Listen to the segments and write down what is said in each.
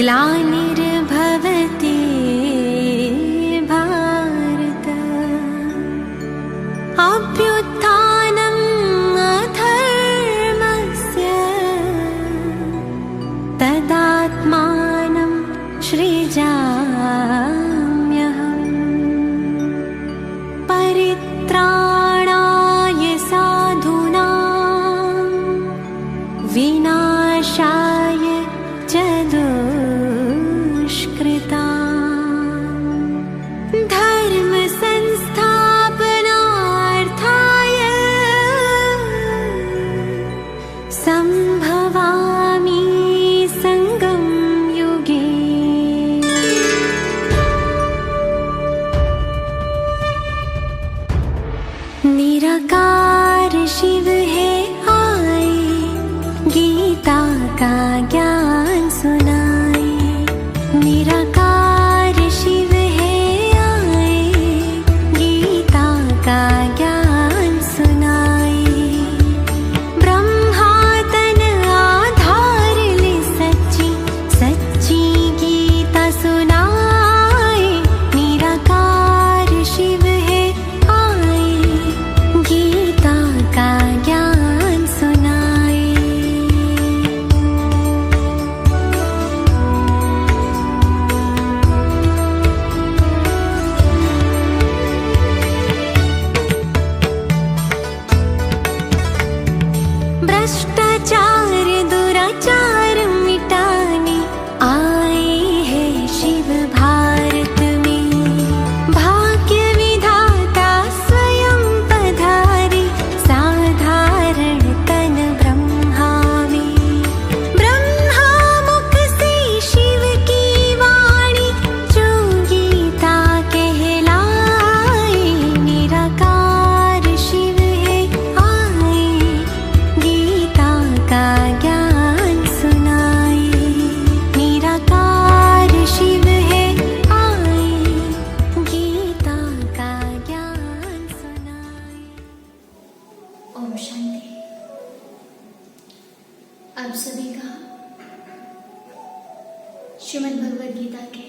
ग्लानिर्भवति भारत अभ्युत्थानम् अधर्मस्य तदात्मानं सृजाम्यहम् परित्राणाय साधूनां विनाशाय च दुष्कृतां धर्म संस्थापनार्थाय संभवामि संगम युगे। निराकार शिव है आए, गीता का ज्ञान सुनाए। निराकार शिव है आए, गीता का ज्ञान सुनाए। ब्रह्मा तन आधार ले सच्ची सच्ची गीता सुनाए। निराकार शिव है आए, गीता का ज्ञान सुनाए। भ्रष्टाचार दुराचार मिटाने आए हैं शिव भारत में। भाग्य विधाता स्वयं पधारे, साधारण तन ब्रह्मा में। ब्रह्मा मुख से शिव की वाणी, जो गीता कहलाए। निराकार शिव है आए, गीता का ज्ञान सुनाए। निराकार शिव है आए, गीता का ज्ञान सुनाए। ओम शांति। आप सभी का श्रीमद् भगवद गीता के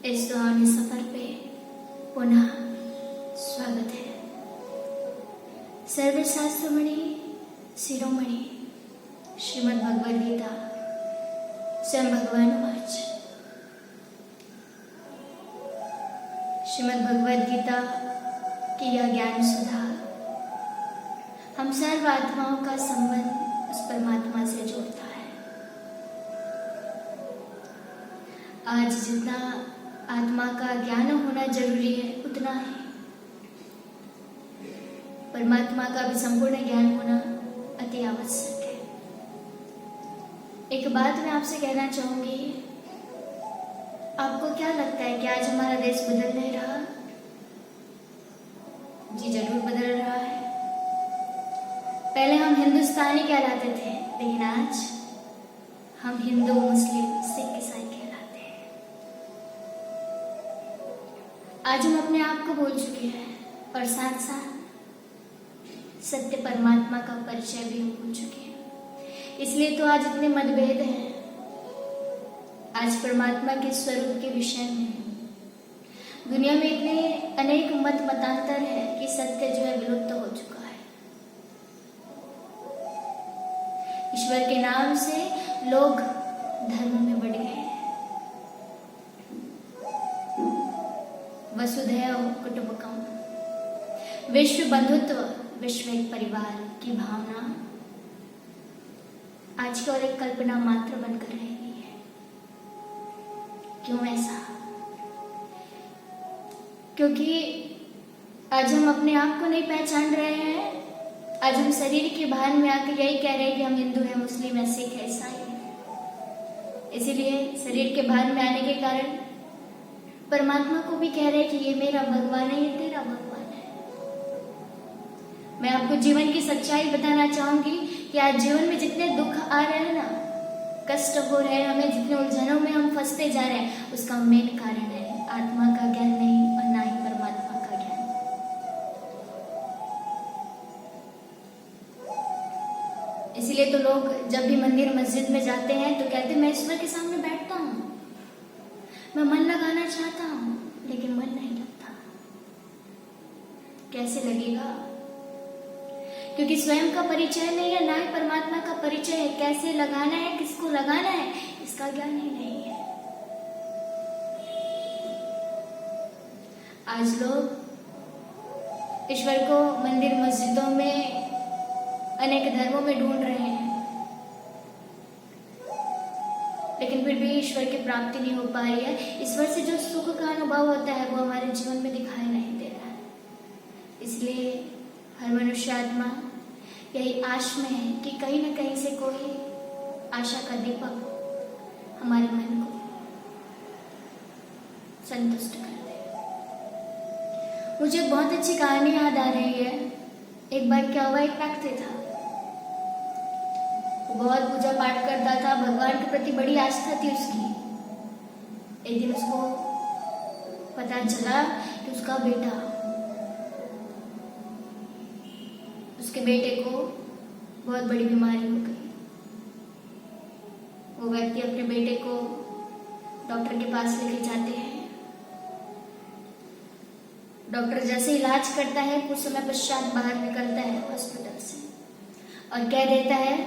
इस दुआनी सफर पे पुनः स्वागत है। सर्वशास्त्रमणि शिरोमणि श्रीमद् भगवद गीता स्वयं भगवान वाच। श्रीमद् भगवद गीता की यह ज्ञान सुधा हम सर्व आत्माओं का संबंध उस परमात्मा से जोड़ता है। आज जितना आत्मा का ज्ञान होना जरूरी है, उतना ही परमात्मा का भी संपूर्ण ज्ञान होना अति आवश्यक है। एक बात मैं आपसे कहना चाहूंगी, आपको क्या लगता है कि आज हमारा देश बदल नहीं रहा? जी जरूर बदल रहा है। पहले हम हिंदुस्तानी कहलाते थे, लेकिन आज हम हिंदू, मुस्लिम, सिख, ईसाई कहलाते हैं। आज हम अपने आप को भूल चुके हैं और साथ साथ सत्य परमात्मा का परिचय भी हम भूल चुके हैं। इसलिए तो आज इतने मतभेद हैं। आज परमात्मा के स्वरूप के विषय में दुनिया में इतने अनेक मतांतर है कि सत्य जो है विलुप्त हो चुका है। ईश्वर के नाम से लोग धर्म में बढ़ गए हैं। वसुधैव कुटुंबकम, विश्व बंधुत्व, विश्व एक परिवार की भावना आज की और एक कल्पना मात्र बनकर रह गई है। क्यों ऐसा? क्योंकि आज हम अपने आप को नहीं पहचान रहे हैं। आज हम शरीर के भान में आकर यही कह रहे हैं कि हम हिंदू हैं, मुस्लिम हैं, सिख हैं, ईसाई हैं। इसीलिए शरीर के भान में आने के कारण परमात्मा को भी कह रहे हैं कि ये मेरा भगवान है, ये तेरा भगवान है। मैं आपको जीवन की सच्चाई बताना चाहूंगी कि आज जीवन में जितने दुख आ रहे हैं ना, कष्ट हो रहे हैं, हमें जितने उलझनों में हम फंसते जा रहे हैं, उसका मेन कारण है आत्मा का ज्ञान नहीं और ना ही परमात्मा का ज्ञान। इसीलिए तो लोग जब भी मंदिर मस्जिद में जाते हैं तो कहते हैं मैं ईश्वर के सामने बैठता हूँ, कैसे लगेगा? क्योंकि स्वयं का परिचय नहीं है, ना ही परमात्मा का परिचय है। कैसे लगाना है, किसको लगाना है, इसका ज्ञान ही नहीं है। आज लोग ईश्वर को मंदिर मस्जिदों में, अनेक धर्मों में ढूंढ रहे हैं, लेकिन फिर भी ईश्वर की प्राप्ति नहीं हो पा रही है। ईश्वर से जो सुख का अनुभव होता है वो हमारे जीवन में दिखाई नहीं दे रहा है। इसलिए हर मनुष्य आत्मा यही आश में है कि कहीं न कहीं से कोई आशा का दीपक हमारे मन को संतुष्ट कर दे। मुझे बहुत अच्छी कहानी याद आ रही है। एक बार क्या हुआ, एक व्यक्ति था, वो बहुत पूजा पाठ करता था, भगवान के प्रति बड़ी आस्था थी उसकी। एक दिन उसको पता चला कि उसका उसके बेटे को बहुत बड़ी बीमारी हो गई। वो व्यक्ति अपने बेटे को डॉक्टर के पास लेके जाते हैं। डॉक्टर जैसे इलाज करता है, कुछ समय पश्चात बाहर निकलता है हॉस्पिटल से और कह देता है,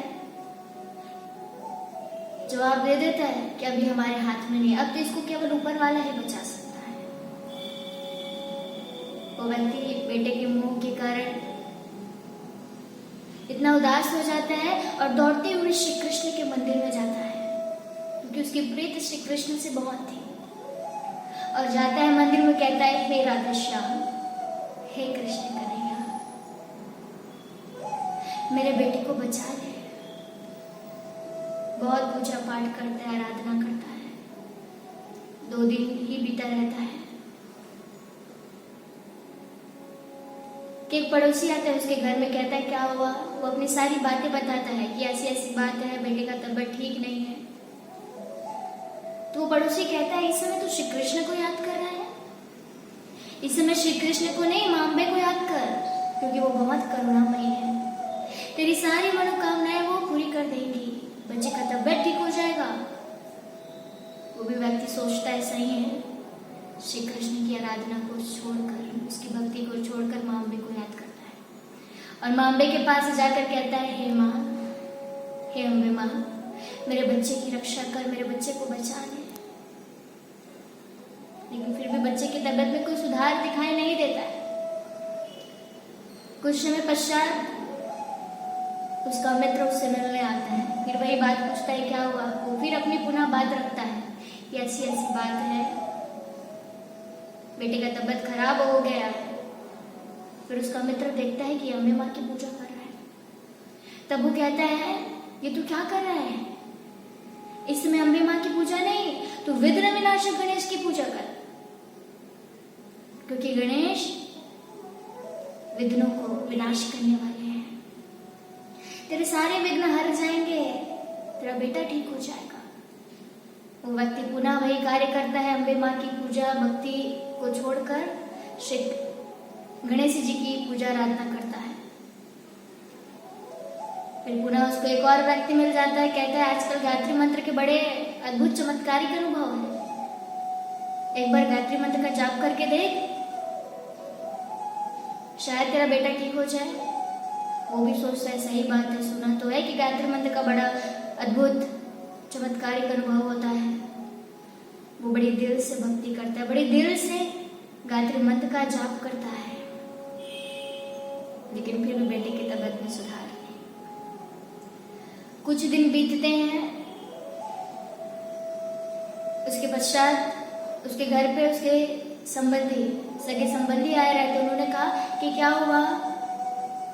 जवाब दे देता है कि अभी हमारे हाथ में नहीं, अब तो इसको केवल ऊपर वाला ही बचा सकता है। वो व्यक्ति बेटे के मुंह के कारण इतना उदास हो जाता है और दौड़ते हुए श्री कृष्ण के मंदिर में जाता है, क्योंकि उसकी प्रीति श्री कृष्ण से बहुत थी। और जाता है मंदिर में, कहता है, हे राधा श्याम, हे कृष्ण कन्हैया, मेरे बेटे को बचा ले। बहुत पूजा पाठ करता है, आराधना करता है। 2 दिन ही बीता रहता है कि एक पड़ोसी आता है उसके घर में, कहता है क्या हुआ। वो अपनी सारी बातें बताता है कि ऐसी ऐसी बात है, बेटे का तबीयत ठीक नहीं है। तो वो पड़ोसी कहता है, इस समय तो श्री कृष्ण को याद कर रहा है, इस समय श्री कृष्ण को नहीं, मां अम्बे को याद कर, क्योंकि वो बहुत करुणामयी है। तेरी सारी मनोकामनाएं वो पूरी कर देंगी, बच्चे का तबीयत ठीक हो जाएगा। वो भी व्यक्ति सोचता है, सही है, श्री कृष्ण की आराधना को छोड़कर, उसकी भक्ति को छोड़कर मां अम्बे को याद करता है। और मां अम्बे के पास जाकर कहता है, हे माँ, हे अम्बे माँ, मेरे बच्चे की रक्षा कर, मेरे बच्चे को बचा ले। लेकिन फिर भी बच्चे की तबीयत में कोई सुधार दिखाई नहीं देता है। कुछ समय पश्चात उसका मित्र उससे मिलने आता है, फिर वही बात पूछता है, क्या हुआ। वो फिर अपनी पुनः बात रखता है कि ऐसी ऐसी बात है, बेटे का तबीयत खराब हो गया है। फिर उसका मित्र देखता है कि अम्बे माँ की पूजा कर रहा है। तब वो कहता है, ये तू क्या कर रहा है, इस समय अम्बे माँ की पूजा नहीं, तू विघ्न विनाशक गणेश की पूजा कर, क्योंकि गणेश विघ्नों को विनाश करने वाले हैं। तेरे सारे विघ्न हर जाएंगे, तेरा बेटा ठीक हो जाएगा। वो व्यक्ति पुनः वही कार्य करता है, अम्बे माँ की पूजा भक्ति को छोड़कर श्री गणेश जी की पूजा आराधना करता है। फिर पुनः उसको एक और व्यक्ति मिल जाता है, कहता है, आजकल गायत्री मंत्र के बड़े अद्भुत चमत्कारिक अनुभव है, एक बार गायत्री मंत्र का जाप करके देख, शायद तेरा बेटा ठीक हो जाए। वो भी सोचता है, सही बात है, सुना तो है कि गायत्री मंत्र का बड़ा अद्भुत चमत्कारिक अनुभव होता है। वो बड़ी दिल से भक्ति करता है, बड़ी दिल से गायत्री मंत्र का जाप करता है, लेकिन फिर भी बेटे की तबीयत में सुधार नहीं। कुछ दिन बीतते हैं, उसके पश्चात उसके घर पे उसके सगे संबंधी आए रहते। उन्होंने कहा कि क्या हुआ।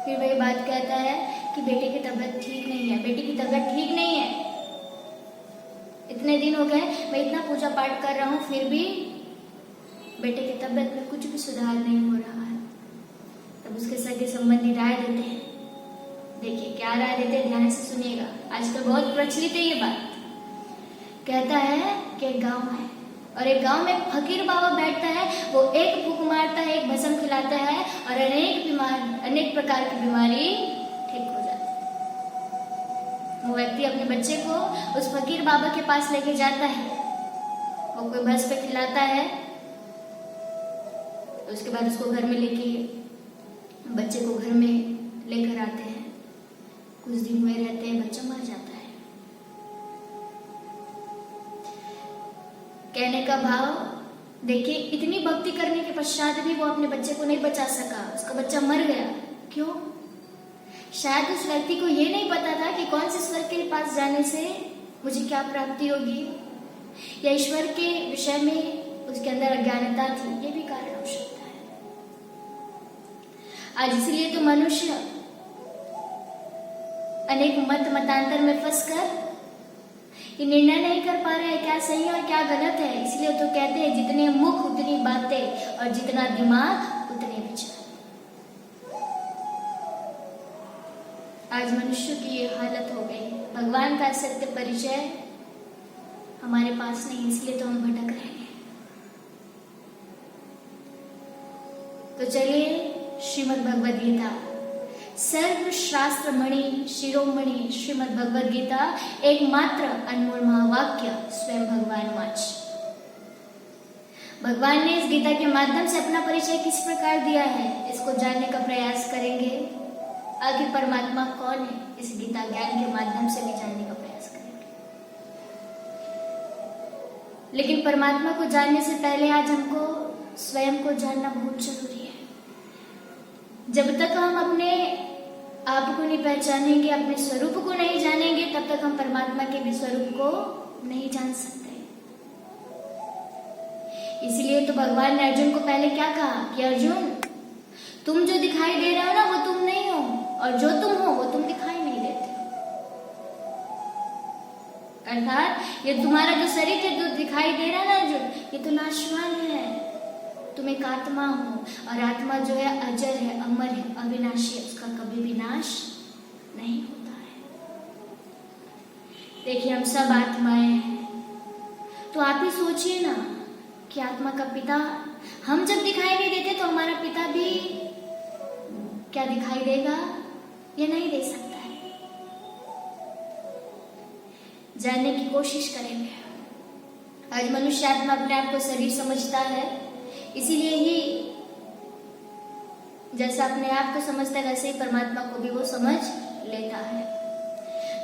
फिर वही बात कहता है कि बेटे की तबीयत ठीक नहीं है, बेटी की तबीयत ठीक नहीं है। इतने दिन हो गए, मैं इतना पूजा पाठ कर रहा हूँ, फिर भी बेटे की तबीयत में कुछ भी सुधार नहीं हो रहा है। तब उसके सगे संबंधी राय देते हैं। देखिए क्या राय देते हैं, ध्यान से सुनिएगा, आजकल बहुत प्रचलित है ये बात। कहता है कि एक गांव है और एक गांव में फकीर बाबा बैठता है, वो एक फूंक मारता है, एक भस्म खिलाता है और अनेक प्रकार की बीमारी ठीक हो जाती है। वो व्यक्ति अपने बच्चे को उस फकीर बाबा के पास लेके जाता है, वो कोई भस्म खिलाता है, उसके बाद उसको घर में लेके बच्चे को घर में लेकर आते हैं, कुछ दिन हुए रहते हैं, बच्चा मर जाता है। कहने का भाव देखिए, इतनी भक्ति करने के पश्चात भी वो अपने बच्चे को नहीं बचा सका, उसका बच्चा मर गया। क्यों? शायद उस व्यक्ति को ये नहीं पता था कि कौन से ईश्वर के पास जाने से मुझे क्या प्राप्ति होगी, या ईश्वर के विषय में उसके अंदर अज्ञानता थी, ये भी कारण हो सकता है। आज इसलिए तो मनुष्य अनेक मतांतर में फंसकर ये निर्णय नहीं कर पा रहे हैं क्या सही और क्या गलत है। इसलिए तो कहते हैं जितने मुख उतनी बातें और जितना दिमाग उतने विचार। आज मनुष्य की ये हालत हो गई, भगवान का सत्य परिचय हमारे पास नहीं, इसलिए तो हम भटक रहे हैं। तो चलिए श्रीमद् भगवद गीता, सर्व शास्त्र मणि शिरोमणि श्रीमद् भगवद गीता, एकमात्र अनमोल महावाक्य स्वयं भगवान वाच। भगवान ने इस गीता के माध्यम से अपना परिचय किस प्रकार दिया है, इसको जानने का प्रयास करेंगे। आखिर परमात्मा कौन है, इस गीता ज्ञान के माध्यम से भी जानने का प्रयास करेंगे। लेकिन परमात्मा को जानने से पहले आज हमको स्वयं को जानना बहुत जरूरी है। जब तक हम अपने आप को नहीं पहचानेंगे, अपने स्वरूप को नहीं जानेंगे, तब तक हम परमात्मा के भी स्वरूप को नहीं जान सकते। इसलिए तो भगवान ने अर्जुन को पहले क्या कहा कि अर्जुन, तुम जो दिखाई दे रहे हो ना, वो तुम नहीं हो, और जो तुम हो वो तुम दिखाई नहीं देते हो। अर्थात ये तुम्हारा जो शरीर है जो दिखाई दे रहा है ना अर्जुन, ये तो नाशवान है। तुम एक आत्मा हो, और आत्मा जो है अजर है, अमर है, अविनाशी है, उसका कभी भी नाश नहीं होता है। देखिए हम सब आत्माएं हैं, तो आप ही सोचिए ना कि आत्मा का पिता, हम जब दिखाई नहीं देते तो हमारा पिता भी क्या दिखाई देगा? ये नहीं दे सकता है। जानने की कोशिश करेंगे। आज मनुष्य आत्मा अपने आप को शरीर समझता है, इसीलिए ही जैसा अपने आप को समझता है वैसे ही परमात्मा को भी वो समझ लेता है।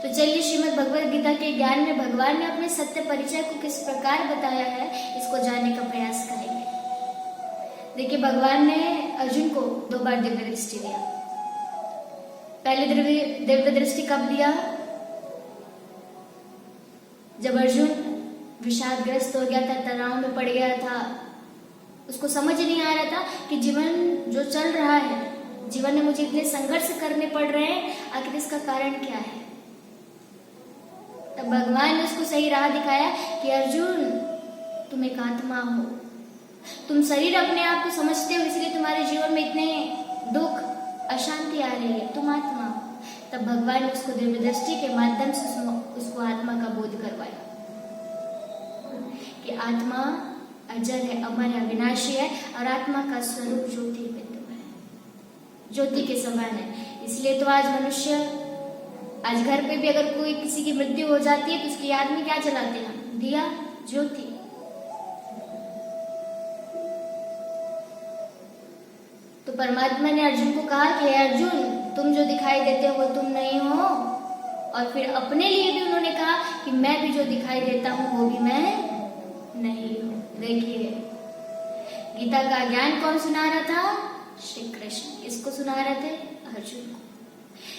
तो चलिए श्रीमद् भगवद गीता के ज्ञान में भगवान ने अपने सत्य परिचय को किस प्रकार बताया है, इसको जानने का प्रयास करेंगे। देखिए भगवान ने अर्जुन को 2 बार दिव्य दृष्टि दिया। पहले दिव्य दृष्टि कब दिया? जब अर्जुन विषादग्रस्त हो गया था, तनाव में पड़ गया था, उसको समझ नहीं आ रहा था कि जीवन जो चल रहा है, जीवन में मुझे इतने संघर्ष करने पड़ रहे हैं, आखिर इसका कारण क्या है। तब भगवान ने उसको सही राह दिखाया कि अर्जुन, तुम एक आत्मा हो, तुम शरीर अपने आप को समझते हो, इसलिए तुम्हारे जीवन में इतने दुख अशांति आ रही है, तुम आत्मा हो। तब भगवान ने उसको दिव्य दृष्टि के माध्यम से उसको आत्मा का बोध करवाया कि आत्मा अजर है, अमर है, विनाशी है, और आत्मा का स्वरूप ज्योति बिंदु है, ज्योति के समान है। इसलिए तो आज मनुष्य, आज घर पे भी अगर कोई किसी की मृत्यु हो जाती है तो उसकी याद में क्या जलाते हैं? दिया, ज्योति। तो परमात्मा ने अर्जुन को कहा कि अर्जुन, तुम जो दिखाई देते हो वो तुम नहीं हो, और फिर अपने लिए भी उन्होंने कहा कि मैं भी जो दिखाई देता हूं वो भी मैं नहीं हूं। देखिए गीता का ज्ञान कौन सुना रहा था? श्री कृष्ण। किसको सुना रहे थे? अर्जुन को।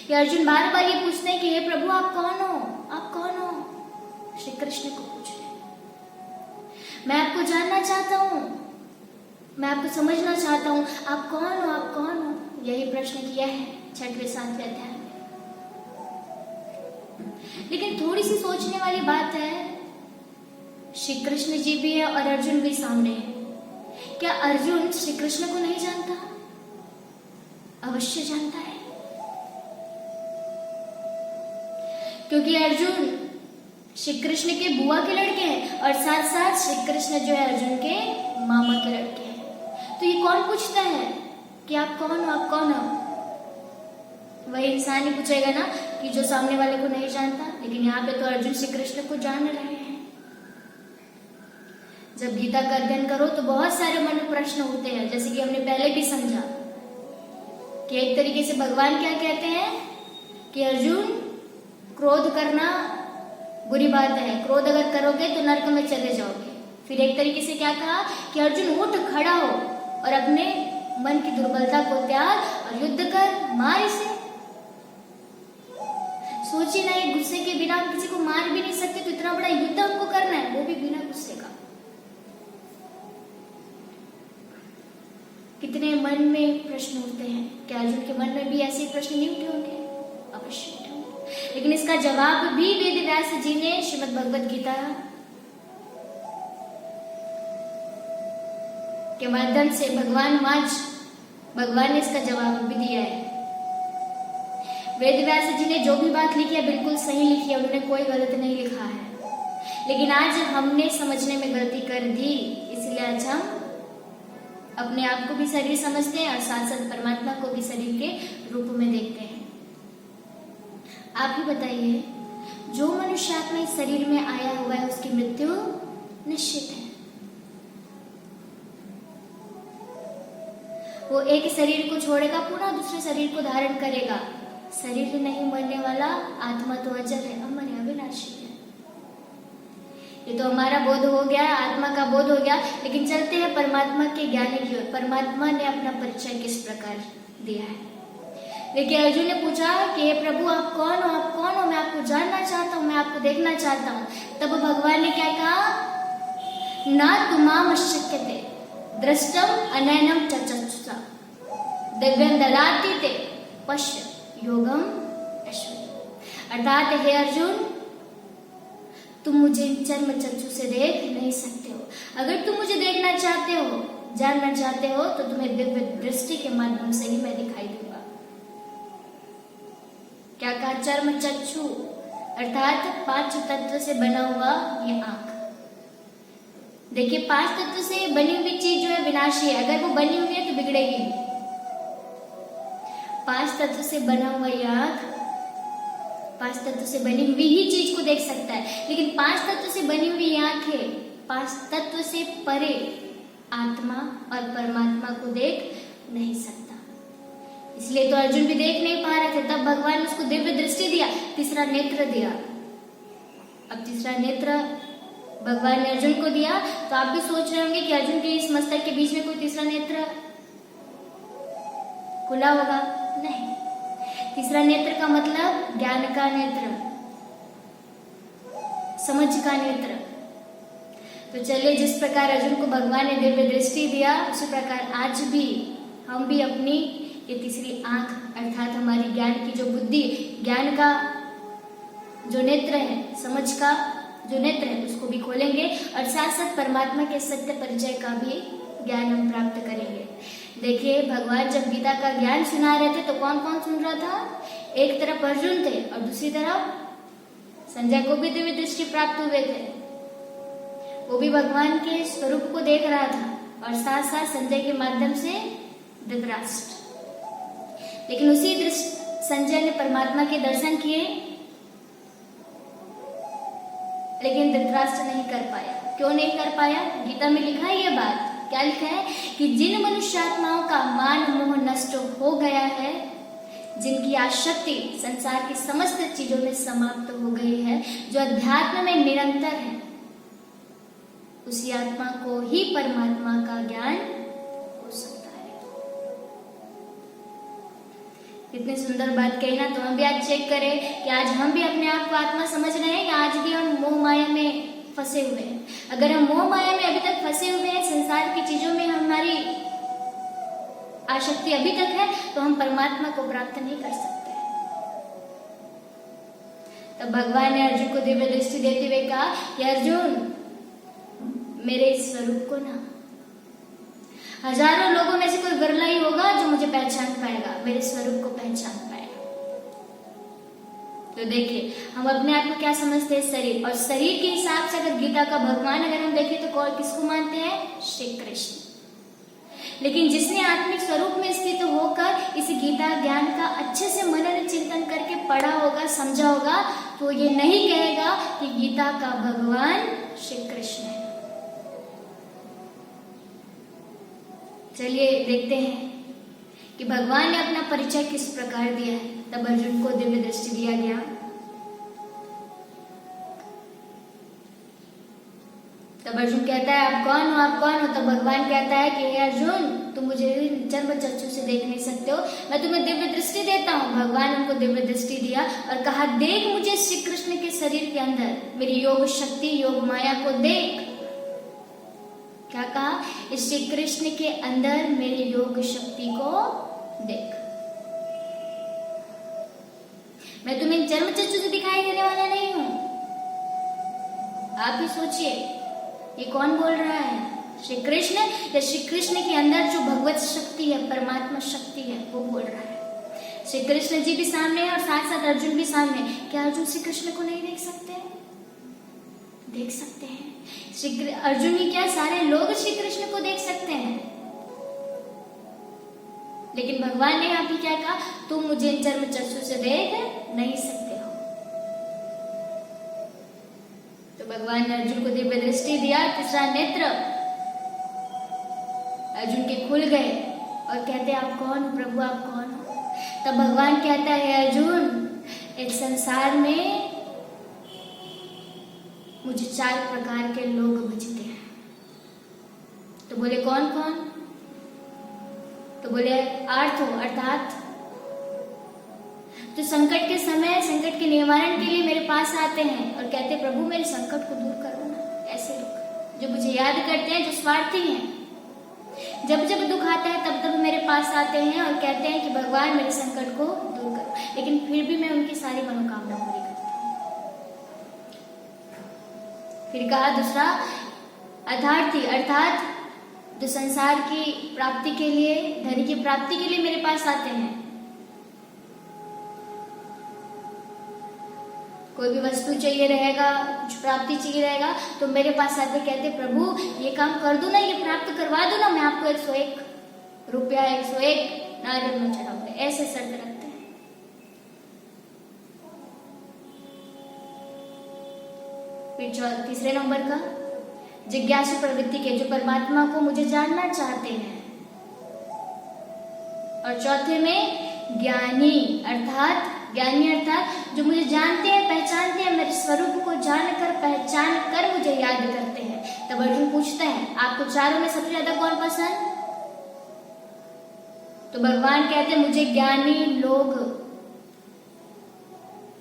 ये अर्जुन बार बार ये पूछते हैं कि हे प्रभु आप कौन हो, आप कौन हो? श्री कृष्ण को पूछ रहे, मैं आपको जानना चाहता हूँ, मैं आपको समझना चाहता हूँ, आप कौन हो, आप कौन हो? यही प्रश्न किया है 6वें 7वें अध्याय में। लेकिन थोड़ी सी सोचने वाली बात है, श्री कृष्ण जी भी है और अर्जुन भी सामने है। क्या अर्जुन श्री कृष्ण को नहीं जानता? अवश्य जानता है, क्योंकि अर्जुन श्री कृष्ण के बुआ के लड़के हैं और साथ साथ श्री कृष्ण जो है अर्जुन के मामा के लड़के हैं। तो ये कौन पूछता है कि आप कौन हो, आप कौन हो? वही इंसान ही पूछेगा ना कि जो सामने वाले को नहीं जानता। लेकिन यहाँ पे तो अर्जुन श्री कृष्ण को जान रहे हैं। जब गीता का अध्ययन करो तो बहुत सारे मन में प्रश्न होते हैं, जैसे कि हमने पहले भी समझा कि एक तरीके से भगवान क्या कहते हैं कि अर्जुन, क्रोध करना बुरी बात है, क्रोध अगर करोगे तो नरक में चले जाओगे। फिर एक तरीके से क्या कहा कि अर्जुन उठ खड़ा हो और अपने मन की दुर्बलता को त्याग और युद्ध कर, मार इसे। सोचिए ना, एक गुस्से के बिना हम किसी को मार भी नहीं सकते, तो इतना बड़ा युद्ध हमको करना है, वो भी बिना गुस्से का। कितने मन में प्रश्न उठते हैं, क्या अर्जुन के मन में भी ऐसे प्रश्न नहीं उठे होंगे? अवश्य उठे होंगे। लेकिन इसका जवाब भी वेद व्यास जी ने श्रीमद् भगवद गीता के माध्यम से भगवान ने इसका जवाब भी दिया है। वेद व्यास जी ने जो भी बात लिखी है बिल्कुल सही लिखी है, उन्होंने कोई गलत नहीं लिखा है। लेकिन आज हमने समझने में गलती कर दी, इसलिए आज हम अपने आप को भी शरीर समझते हैं और साथ साथ परमात्मा को भी शरीर के रूप में देखते हैं। आप ही बताइए, जो मनुष्य आत्मा इस शरीर में आया हुआ है उसकी मृत्यु निश्चित है। वो एक शरीर को छोड़ेगा, पूरा दूसरे शरीर को धारण करेगा। शरीर नहीं मरने वाला, आत्मा तो अजर है, अमर है, अविनाशी है। ये तो हमारा बोध हो गया, आत्मा का बोध हो गया। लेकिन चलते हैं परमात्मा के ज्ञान की ओर। परमात्मा ने अपना परिचय किस प्रकार दिया है? देखिए, अर्जुन ने पूछा कि हे प्रभु, आप कौन हो? आप कौन हो? मैं आपको जानना चाहता हूँ, मैं आपको देखना चाहता हूँ। तब भगवान ने क्या कहा? ना तुमाम अशक्यते दृष्टम अनैनम चक्षुषा दिव्यं ददाति ते पश्य योगम ऐश्वर्य। अर्थात हे अर्जुन, तुम मुझे चर्म चक्षु से देख नहीं सकते हो। अगर तुम मुझे देखना चाहते हो, जानना चाहते हो, तो तुम्हें दिव्य दृष्टि के माध्यम से ही मैं दिखाई दूंगा। क्या कहा? चर्म चक्षु, अर्थात 5 तत्व से बना हुआ ये आंख। देखिए, 5 तत्व से बनी हुई चीज जो है विनाशी है, अगर वो बनी हुई है तो बिगड़ेगी भी। 5 तत्व से बना हुआ ये आंख 5 तत्व से बनी हुई ही चीज को देख सकता है, लेकिन 5 तत्व से बनी हुई ये आंखें 5 तत्व से परे आत्मा और परमात्मा को देख नहीं सकता। इसलिए तो अर्जुन भी देख नहीं पा रहे थे, तब भगवान ने उसको दिव्य दृष्टि दिया, तीसरा नेत्र दिया। अब तीसरा नेत्र भगवान ने अर्जुन को दिया, तो आप भी सोच रहे होंगे कि अर्जुन के इस मस्तक के बीच में कोई तीसरा नेत्र खुला होगा? नहीं। तीसरा नेत्र का मतलब ज्ञान का नेत्र, समझ का नेत्र। तो चलिए, जिस प्रकार अर्जुन को भगवान ने दिव्य दृष्टि दिया, उसी प्रकार आज भी हम भी अपनी ये तीसरी आंख अर्थात हमारी ज्ञान की जो बुद्धि, ज्ञान का जो नेत्र है, समझ का जो नेत्र है, उसको भी खोलेंगे और साथ साथ परमात्मा के सत्य परिचय का भी ज्ञान हम प्राप्त करेंगे। देखिए, भगवान जब गीता का ज्ञान सुना रहे थे तो कौन कौन सुन रहा था? एक तरफ अर्जुन थे और दूसरी तरफ संजय को भी दिव्य दृष्टि प्राप्त हुए थे। वो भी भगवान के स्वरूप को देख रहा था और साथ साथ संजय के माध्यम से धृतराष्ट्र। लेकिन उसी संजय ने परमात्मा के दर्शन किए, लेकिन धृतराष्ट्र नहीं कर पाया। क्यों नहीं कर पाया? गीता में लिखा है ये बात। क्या लिखा है? कि जिन मनुष्य आत्माओं का मान मोह नष्ट हो गया है, जिनकी आसक्ति संसार की समस्त चीजों में समाप्त हो गई है, जो अध्यात्म में निरंतर है, उसी आत्मा को ही परमात्मा का ज्ञान हो सकता है। कितनी सुंदर बात कही ना। तो हम भी आज चेक करें कि आज हम भी अपने आप को आत्मा समझ रहे हैं या आज भी हम मोह माया में फंसे हुए हैं। अगर हम मोह माया में अभी तक फंसे हुए हैं, संसार की चीजों में हमारी आसक्ति अभी तक है, तो हम परमात्मा को प्राप्त नहीं कर सकते। तब भगवान ने अर्जुन को दिव्य दृष्टि देते हुए कहा कि अर्जुन, मेरे इस स्वरूप को ना हजारों लोगों में से कोई विरला ही होगा जो मुझे पहचान पाएगा, मेरे स्वरूप को पहचान पाएगा। तो देखिए, हम अपने आप को क्या समझते हैं? शरीर। और शरीर के हिसाब से अगर गीता का भगवान अगर हम देखें तो कौन किसको मानते हैं? श्री कृष्ण। लेकिन जिसने आत्मिक स्वरूप में स्थित होकर इस गीता ज्ञान का अच्छे से मनन चिंतन करके पढ़ा होगा, समझा होगा, तो ये नहीं कहेगा कि गीता का भगवान श्री कृष्ण है। चलिए देखते हैं कि भगवान ने अपना परिचय किस प्रकार दिया है। तब अर्जुन को दिव्य दृष्टि दिया गया। तब अर्जुन कहता है आप कौन हो, आप कौन हो। तब भगवान कहता है कि हे अर्जुन, तुम मुझे जन्म चक्षु से देख नहीं सकते हो, मैं तुम्हें दिव्य दृष्टि देता हूँ। भगवान उनको दिव्य दृष्टि दिया और कहा देख मुझे श्री कृष्ण के शरीर के अंदर, मेरी योग शक्ति योग माया को देख। क्या कहा? इस श्री कृष्ण के अंदर मेरी योग शक्ति को देख। मैं तुम्हें जन्म चक्षु से दिखाई देने वाला नहीं हूं। आप ही सोचिए ये कौन बोल रहा है? श्री कृष्ण या श्री कृष्ण के अंदर जो भगवत शक्ति है, परमात्मा शक्ति है, वो बोल रहा है। श्री कृष्ण जी भी सामने है और साथ साथ अर्जुन भी सामने। क्या अर्जुन श्री कृष्ण को नहीं देख सकते? देख सकते हैं। श्री अर्जुन ही क्या, सारे लोग श्री कृष्ण को देख सकते हैं। लेकिन भगवान ने यहाँ पे क्या कहा? तुम मुझे जन्म चक्षु से देख नहीं सकते हो। तो भगवान ने अर्जुन को दिव्य दृष्टि दिया, तीसरा नेत्र अर्जुन के खुल गए और कहते आप कौन हो प्रभु, आप कौन हो? तब भगवान कहता है अर्जुन, इस संसार में मुझे 4 प्रकार के लोग भजते हैं। तो बोले कौन कौन? तो बोले आर्थ हो, अर्थात जो संकट के समय संकट के निवारण के लिए मेरे पास आते हैं और कहते प्रभु मेरे संकट को दूर करो ना। ऐसे लोग जो मुझे याद करते हैं, जो स्वार्थी हैं, जब जब दुख आता है तब तब मेरे पास आते हैं और कहते हैं कि भगवान मेरे संकट को दूर करो, लेकिन फिर भी मैं उनकी सारी मनोकामना पूरी करता हूँ। फिर कहा दूसरा अर्थार्थी, अर्थात जो संसार की प्राप्ति के लिए, धन की प्राप्ति के लिए मेरे पास आते हैं। कोई भी वस्तु चाहिए रहेगा, कुछ प्राप्ति चाहिए रहेगा, तो मेरे पास आते कहते प्रभु ये काम कर दो ना, ये प्राप्त करवा दो ना, मैं आपको 101 रुपया 101 नारियल में चढ़ाऊंगा। ऐसे शर्त रखते हैं। फिर तीसरे नंबर का जिज्ञासु प्रवृत्ति के, जो परमात्मा को मुझे जानना चाहते हैं। और चौथे में ज्ञानी, अर्थात ज्ञानी अर्थात जो मुझे जानते हैं, पहचानते हैं, मेरे स्वरूप को जानकर पहचान कर मुझे याद करते हैं। तब अर्जुन पूछते हैं आपको चारों में सबसे ज्यादा कौन पसंद? तो भगवान कहते हैं मुझे ज्ञानी लोग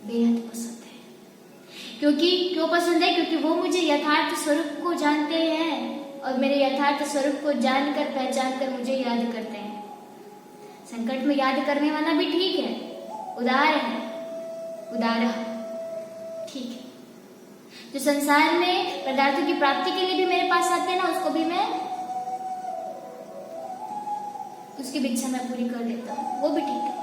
बेहद पसंद है। क्यों पसंद है? क्योंकि वो मुझे यथार्थ स्वरूप को जानते हैं और मेरे यथार्थ स्वरूप को जानकर पहचान कर मुझे याद करते हैं। संकट में याद करने वाला भी ठीक है, उदार है, उदार ठीक है। जो संसार में पदार्थों की प्राप्ति के लिए भी मेरे पास आते हैं ना, उसको भी मैं उसकी भिक्षा मैं पूरी कर देता हूँ, वो भी ठीक है।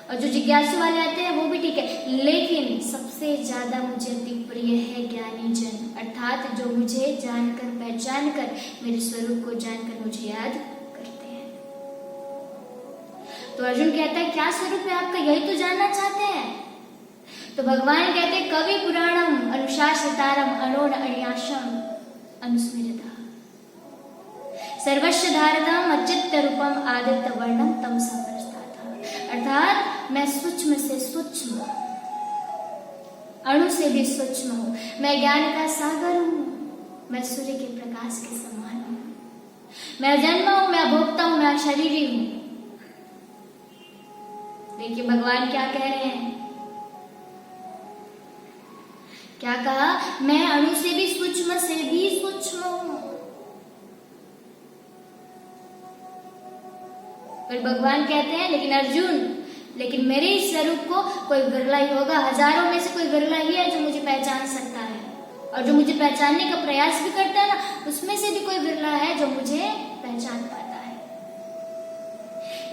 और जो जिज्ञासु वाले आते हैं वो भी ठीक है, लेकिन सबसे ज्यादा मुझे अति प्रिय है ज्ञानी जन, अर्थात जो मुझे जानकर पहचान कर मेरे स्वरूप को जानकर मुझे याद करते हैं। तो अर्जुन कहता है क्या स्वरूप है आपका, यही तो जानना चाहते हैं। तो भगवान कहते हैं कवि पुराणम अनुशासितारम अनोन अनियाशम अनुस्मृता सर्वस्व धारतम अचित्त रूपम आदित्य वर्णम तम समरसता। अर्थात मैं सूक्ष्म से सूक्ष्म, अणु से भी सूक्ष्म हूँ, मैं ज्ञान का सागर हूँ, मैं सूर्य के प्रकाश के समान हूँ, मैं जन्म हूँ, मैं भोक्ता हूँ, मैं शरीरी हूँ। देखिए भगवान क्या कह रहे हैं, क्या कहा, मैं अणु से भी सूक्ष्म हूँ। फिर भगवान कहते हैं लेकिन अर्जुन, लेकिन मेरे इस स्वरूप को कोई विरला ही होगा, हजारों में से कोई विरला ही है जो मुझे पहचान सकता है, और जो मुझे पहचानने का प्रयास भी करता है ना, उसमें से भी कोई विरला है जो मुझे पहचान पाता है।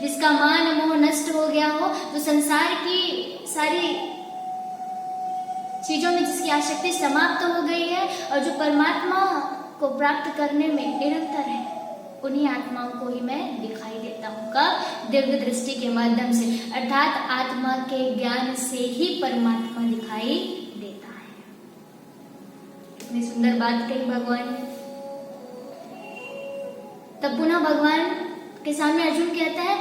जिसका मान मोह नष्ट हो गया हो, जो संसार की सारी चीजों में जिसकी आसक्ति समाप्त हो गई है और जो परमात्मा को प्राप्त करने में निरंतर है, उन्हीं आत्माओं को ही मैं दिखाई देता हूँ। कब? दिव्य दृष्टि के माध्यम से, अर्थात आत्मा के ज्ञान से ही परमात्मा दिखाई देता है। इतनी सुंदर बात कही भगवान ने। तब पुनः भगवान के सामने अर्जुन कहता है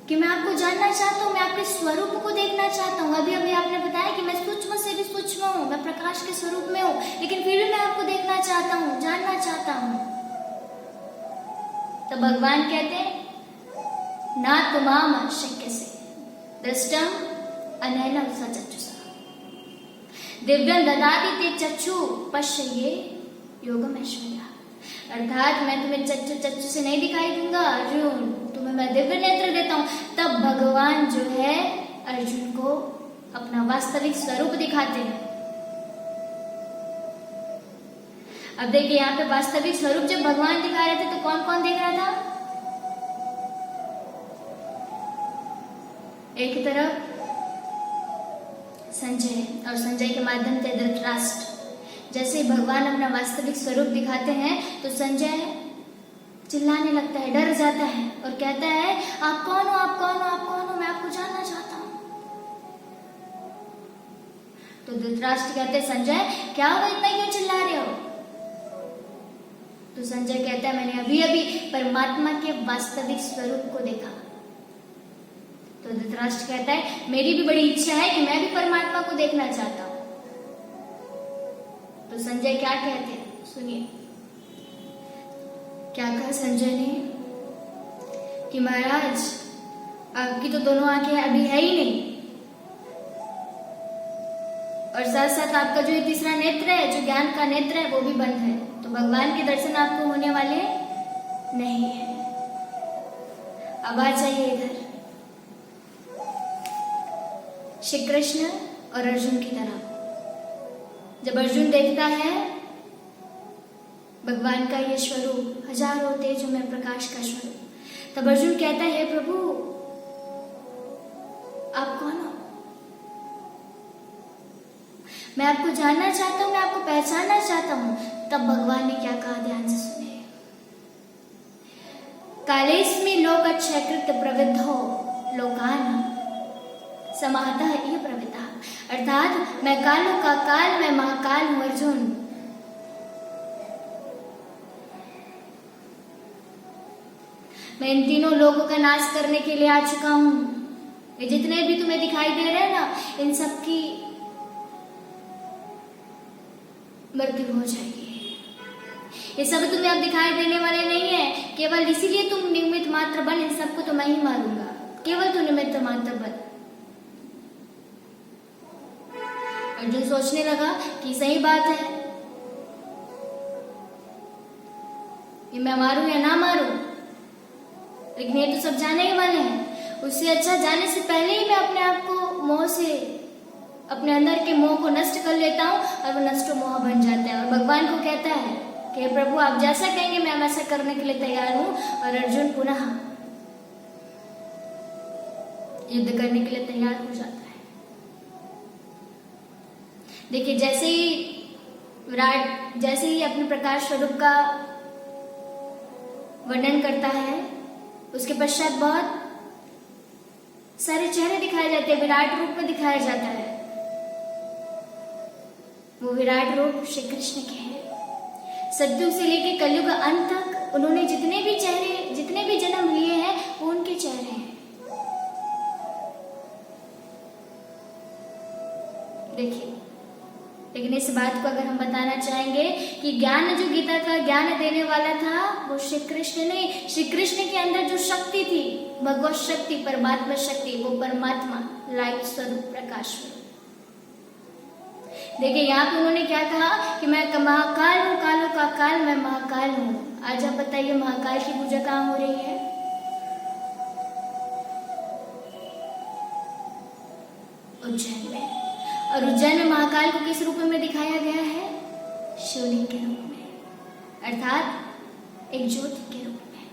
कि मैं आपको जानना चाहता हूँ, मैं आपके स्वरूप को देखना चाहता हूँ। अभी अभी आपने बताया कि मैं सूक्ष्म से भी सूक्ष्म हूँ, मैं प्रकाश के स्वरूप में हूँ, लेकिन फिर भी मैं आपको देखना चाहता हूँ, जानना चाहता हूँ। तो भगवान कहते हैं ना तुमाम शक्य से दृष्टम अनैना सचक्षुषा दिव्यं ददाति ते चक्षु पश्ये योगम ऐश्वर्या। अर्थात मैं तुम्हें चक्षु से नहीं दिखाई दूंगा अर्जुन, तुम्हें मैं दिव्य नेत्र देता हूं। तब भगवान जो है अर्जुन को अपना वास्तविक स्वरूप दिखाते हैं। अब देखिए यहाँ पे वास्तविक स्वरूप जब भगवान दिखा रहे थे तो कौन कौन देख रहा था? एक तरफ संजय, और संजय के माध्यम से धृतराष्ट्र। जैसे ही भगवान अपना वास्तविक स्वरूप दिखाते हैं तो संजय चिल्लाने लगता है, डर जाता है और कहता है आप कौन हो, आप कौन हो, आप कौन हो, मैं आपको जानना चाहता हूं। तो धृतराष्ट्र कहते हैं संजय क्या हुआ, इतना क्यों चिल्ला रहे हो? तो संजय कहता है मैंने अभी अभी परमात्मा के वास्तविक स्वरूप को देखा। तो धृतराष्ट्र कहता है मेरी भी बड़ी इच्छा है कि मैं भी परमात्मा को देखना चाहता हूं। तो संजय क्या कहते हैं सुनिए, क्या कहा संजय ने कि महाराज आपकी तो दोनों आंखें अभी है ही नहीं, और साथ साथ आपका जो तीसरा नेत्र है, जो ज्ञान का नेत्र है, वो भी बंद है, तो भगवान के दर्शन आपको होने वाले नहीं है। अब आ जाइए इधर श्री कृष्ण और अर्जुन की तरफ। जब अर्जुन देखता है भगवान का ये स्वरूप, हजारों तेजों में प्रकाश का स्वरूप, तब अर्जुन कहता है हे प्रभु आप कौन हो? मैं आपको जानना चाहता हूं, मैं आपको पहचानना चाहता हूं। तब भगवान ने क्या कहा, ध्यान से सुनिए। कालेस्मि लोकक्षयकृत प्रविद्धो लोकान समाहतः ये प्रविता। अर्थात मैं कालों का काल, मैं महाकाल हूं अर्जुन। मैं इन तीनों लोगों का नाश करने के लिए आ चुका हूं। ये जितने भी तुम्हें दिखाई दे रहे हैं ना, इन सबकी मृत्यु हो जाएगी। ये सब तुम्हें अब दिखाई देने वाले नहीं है, केवल इसीलिए तुम निमित्त मात्र बन, इन सबको तो मैं ही मारूंगा, केवल तू निमित्त मात्र बन। अर्जुन सोचने लगा कि सही बात है, कि मैं मारूं या ना मारूं, लेकिन ये तो सब जाने ही वाले हैं। उससे अच्छा जाने से पहले ही मैं अपने आप को मोह से, अपने अंदर के मोह को नष्ट कर लेता हूं, और वो नष्ट मोह बन जाता है। और भगवान को कहता है कि प्रभु आप जैसा कहेंगे मैं वैसा करने के लिए तैयार हूं। और अर्जुन पुनः युद्ध करने के लिए तैयार हो जाता है। देखिए जैसे ही विराट, जैसे ही अपने प्रकाश स्वरूप का वर्णन करता है, उसके पश्चात बहुत सारे चेहरे दिखाए जाते हैं, विराट रूप में दिखाया जाता है। वो विराट रूप श्री कृष्ण के हैं। सतयुग से लेकर कलयुग अंत तक उन्होंने जितने भी चेहरे, जितने भी जन्म लिए हैं, वो उनके चेहरे हैं। देखिए, लेकिन इस बात को अगर हम बताना चाहेंगे कि ज्ञान, जो गीता का ज्ञान देने वाला था, वो श्री कृष्ण नहीं, श्री कृष्ण के अंदर जो शक्ति थी, भगवत शक्ति, परमात्मा शक्ति, वो परमात्मा लाइट स्वरूप, प्रकाश स्वरूप। देखिए यहाँ पे उन्होंने क्या कहा कि मैं महाकाल हूँ, कालों का काल, मैं महाकाल हूँ। आज आप बताइए महाकाल की पूजा कहाँ हो रही है? उज्जैन में। और उज्जैन में महाकाल को किस रूप में दिखाया गया है? शिवलिंग के रूप में, अर्थात एक ज्योति के रूप में।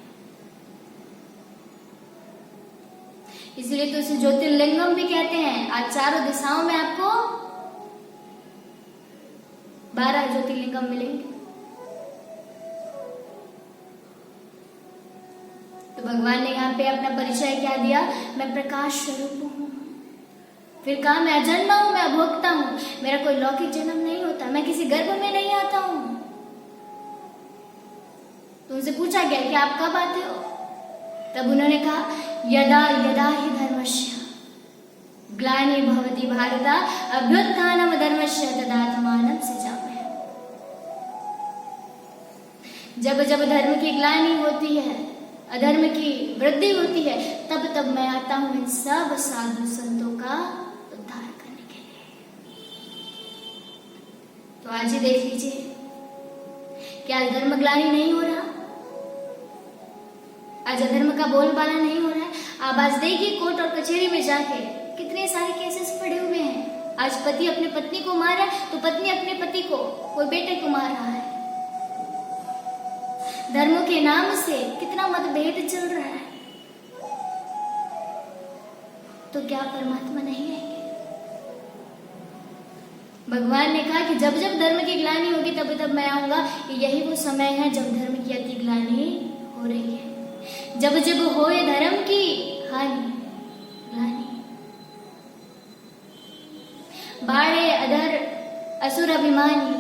इसलिए तो इसे ज्योतिर्लिंगम भी कहते हैं। आज चारों दिशाओं में आपको 12 ज्योतिर्लिंगम मिलेंगे। तो भगवान ने यहाँ पे अपना परिचय क्या दिया? मैं प्रकाश स्वरूप हूँ। फिर कहा मैं अजन्मा हूं, मैं अभोक्ता हूं, मेरा कोई लौकिक जन्म नहीं होता, मैं किसी गर्भ में नहीं आता हूं। तो उनसे पूछा गया कि आप कब आते हो? तब उन्होंने कहा यदा यदा ही धर्मस्य ग्लानि भवति भारत अभ्युत्थानम धर्मस्य तदात्मानं सृजाम्यहम्। जब जब धर्म की ग्लानि होती है, अधर्म की वृद्धि होती है, तब तब मैं आता हूं इन सब साधु संतों का उद्धार करने के लिए। तो आज ही देख लीजिए, क्या धर्म ग्लानि नहीं हो रहा? आज अधर्म का बोलबाला नहीं हो रहा है? आप आज देखिए कोर्ट और कचहरी में जाके कितने सारे केसेस पड़े हुए हैं। आज पति अपने पत्नी को मार रहा है तो पत्नी अपने पति को, कोई बेटे को मार रहा है। धर्म के नाम से कितना मतभेद चल रहा है। तो क्या परमात्मा नहीं रहेंगे? भगवान ने कहा कि जब जब धर्म की ग्लानि होगी तब तब मैं आऊंगा। यही वो समय है जब धर्म की अति ग्लानि हो रही है। जब जब होए धर्म की हानि ग्लानि, बाढ़े अधर असुर अभिमानी,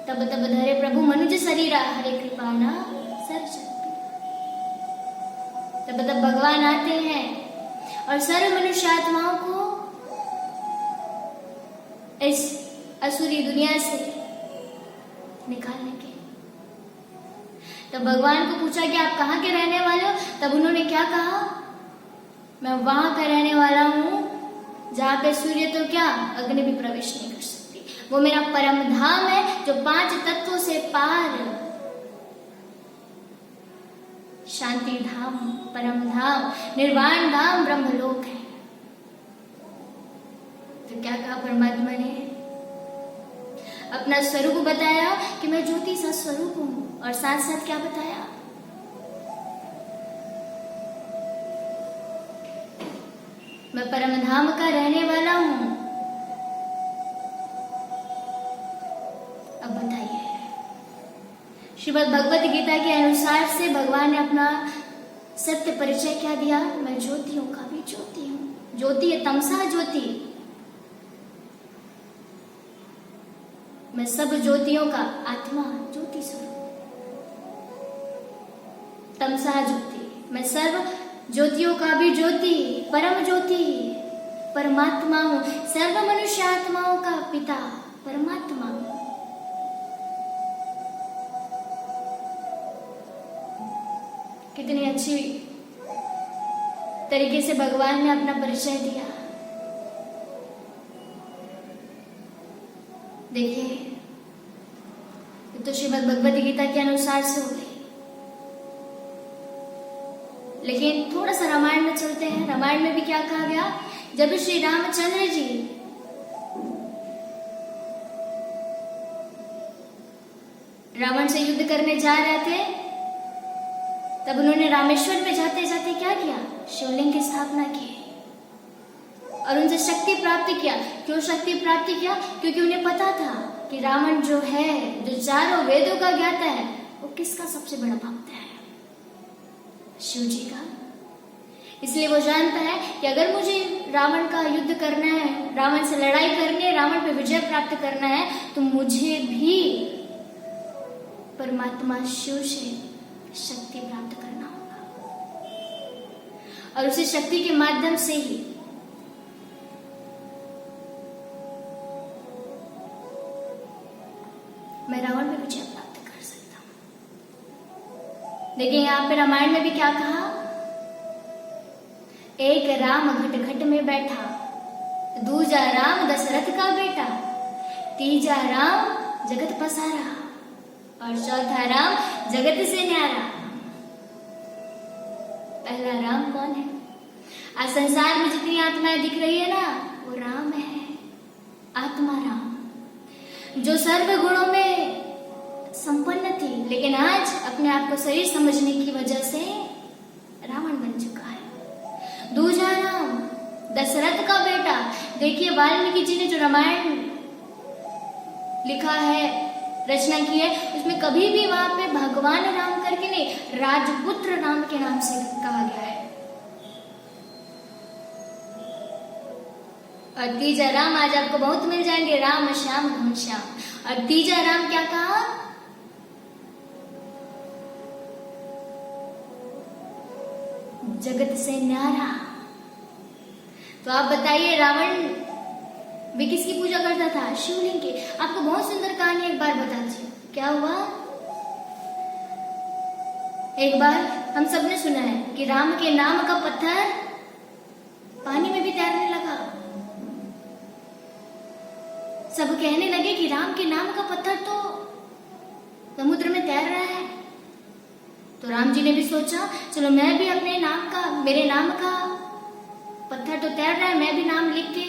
तब तब धरे प्रभु मनुज शरीरा हरे कृपाना सर्वशक्ति। तब तब भगवान आते हैं और सर्व मनुष्य आत्माओं को इस असुरी दुनिया से निकालने के। तब भगवान को पूछा कि आप कहाँ के रहने वाले हो? तब उन्होंने क्या कहा? मैं वहां का रहने वाला हूं जहां पे सूर्य तो क्या अग्नि भी प्रवेश नहीं कर सकती। वो मेरा परम धाम है जो 5 तत्वों से पार, शांति धाम, परम धाम, निर्वाण धाम, ब्रह्मलोक है। तो क्या कहा परमात्मा ने? अपना स्वरूप बताया कि मैं ज्योति सा स्वरूप हूं, और साथ साथ क्या बताया? मैं परम धाम का रहने वाला हूं। अब बताइए, श्रीमद् भगवत गीता के अनुसार से भगवान ने अपना सत्य परिचय क्या दिया? मैं ज्योतियों का भी ज्योति हूं। ज्योति है तमसा ज्योति, मैं सब ज्योतियों का आत्मा, ज्योति स्वरूप। तमसा ज्योति, मैं सर्व ज्योतियों का भी ज्योति, परम ज्योति, परमात्मा हूं। सर्व मनुष्य आत्माओं का पिता परमात्मा हूं। कितनी अच्छी तरीके से भगवान ने अपना परिचय दिया। देखिए, तो श्रीमद् भगवत गीता के अनुसार से हो गई। लेकिन थोड़ा सा रामायण में चलते हैं। रामायण में भी क्या कहा गया? जब श्री रामचंद्र जी रावण से युद्ध करने जा रहे थे, तब उन्होंने रामेश्वर में जाते जाते क्या किया? शिवलिंग की स्थापना की और उनसे शक्ति प्राप्त किया। क्यों शक्ति प्राप्त किया? क्योंकि उन्हें पता था कि रावण जो है, जो चारों वेदों का ज्ञाता है, वो किसका सबसे बड़ा भक्त है? शिव जी का। इसलिए वो जानता है कि अगर मुझे रावण का युद्ध करना है, रावण से लड़ाई करनी है, रावण पे विजय प्राप्त करना है, तो मुझे भी परमात्मा शिव से शक्ति प्राप्त करना होगा। और उसी शक्ति के माध्यम से ही मैं रावण पे विजय प्राप्त कर सकता हूं। देखिए, यहां पे रामायण में भी क्या कहा? एक राम घट घट में बैठा, दूजा राम दशरथ का बेटा, तीजा राम जगत पसारा, और चौथा राम जगत से न्यारा। पहला राम कौन है? आज संसार में जितनी आत्माएं दिख रही है ना, वो राम है। आत्मा राम, जो सर्व गुणों में संपन्न थी, लेकिन आज अपने आप को शरीर समझने की वजह से रावण बन चुका है। दूजा राम दशरथ का बेटा। देखिए, वाल्मीकि जी ने जो रामायण लिखा है, रचना की है, उसमें कभी भी वहां पे भगवान राम करके नहीं, राजपुत्र राम के नाम से कहा गया है। और तीजा राम आज आपको बहुत मिल जाएंगे, राम श्याम घनश्याम। और तीजा राम क्या कहा? जगत से न्यारा। तो आप बताइए, रावण भी किसकी पूजा करता था? शिवलिंग की। आपको बहुत सुंदर कहानी एक बार बताती हूँ। क्या हुआ, एक बार हम सबने सुना है कि राम के नाम का पत्थर पानी में भी तैरने लगा। सब कहने लगे कि राम के नाम का पत्थर तो समुद्र में तैर रहा है। तो राम जी ने भी सोचा, चलो मैं भी अपने नाम का, मेरे नाम का पत्थर तो तैर रहा है, मैं भी नाम लिख के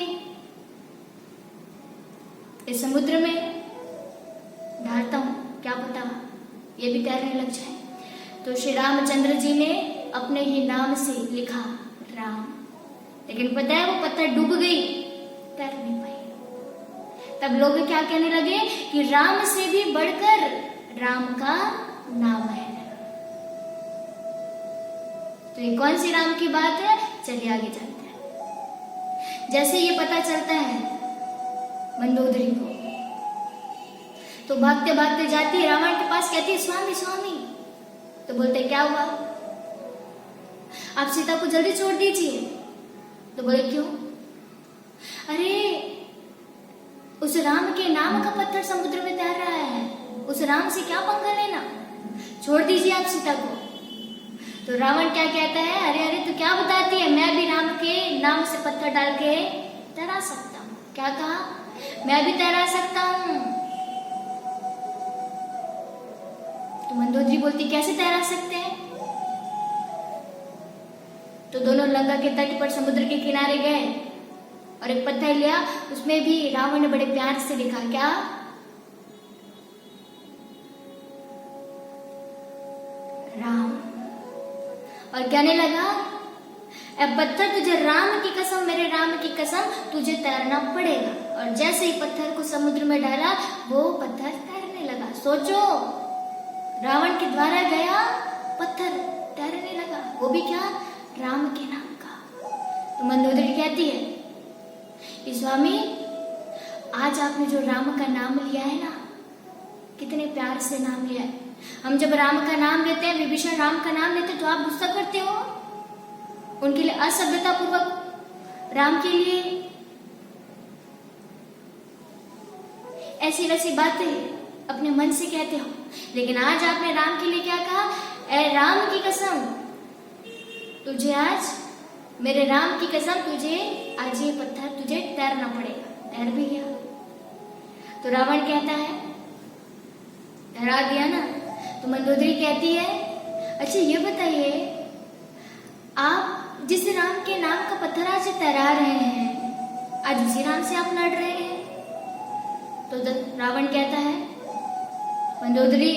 इस समुद्र में डालता हूं, क्या पता ये भी तैरने लग जाए। तो श्री रामचंद्र जी ने अपने ही नाम से लिखा राम, लेकिन पता है वो पत्थर डूब गई, तैर नहीं पाई। तब लोग क्या कहने लगे कि राम से भी बढ़कर राम का नाम है। तो ये कौन सी राम की बात है? चलिए आगे चलते हैं। जैसे ये पता चलता है मंदोदरी को, तो भागते भागते जाती है रावण के पास, कहती है स्वामी स्वामी। तो बोलते क्या हुआ, आप सीता को जल्दी छोड़ दीजिए। तो बोले क्यों? अरे उस राम के नाम का पत्थर समुद्र में तैर रहा है, उस राम से क्या पंगा लेना, छोड़ दीजिए आप सीता को। तो रावण क्या कहता है, अरे अरे तू क्या बताती है, मैं भी राम के नाम से पत्थर डाल के तैरा सकता हूँ। क्या कहा? मैं भी तैरा सकता हूँ। तो मंदोदरी बोलती कैसे तैरा सकते हैं? तो दोनों लंका के तट पर समुद्र के किनारे गए और एक पत्थर लिया, उसमें भी रावण ने बड़े प्यार से लिखा, क्या? राम। और कहने लगा, अब पत्थर तुझे राम की कसम, मेरे राम की कसम, तुझे तैरना पड़ेगा। और जैसे ही पत्थर को समुद्र में डाला, वो पत्थर तैरने लगा। सोचो, रावण के द्वारा गया पत्थर तैरने लगा, वो भी क्या? राम के नाम का। तो मंदोदरी कहती है कि स्वामी, आज आपने जो राम का नाम लिया है ना, कितने प्यार से नाम लिया है। हम जब राम का नाम लेते हैं, विभीषण राम का नाम लेते हैं, तो आप गुस्सा करते हो उनके लिए, असभ्यता पूर्वक राम के लिए ऐसी वैसी बातें अपने मन से कहते हो। लेकिन आज आपने राम के लिए क्या कहा? ऐ राम की कसम, तुझे आज, मेरे राम की कसम, तुझे आज ये पत्थर तुझे तैरना पड़ेगा। तैर भी गया। तो रावण कहता है, तैरा दिया ना। तो मंदोदरी कहती है, अच्छा ये बताइए, आप जिस राम के नाम का पत्थर आज तैरा रहे हैं, आज उसी राम से आप लड़ रहे हैं। तो रावण कहता है, मंदोदरी,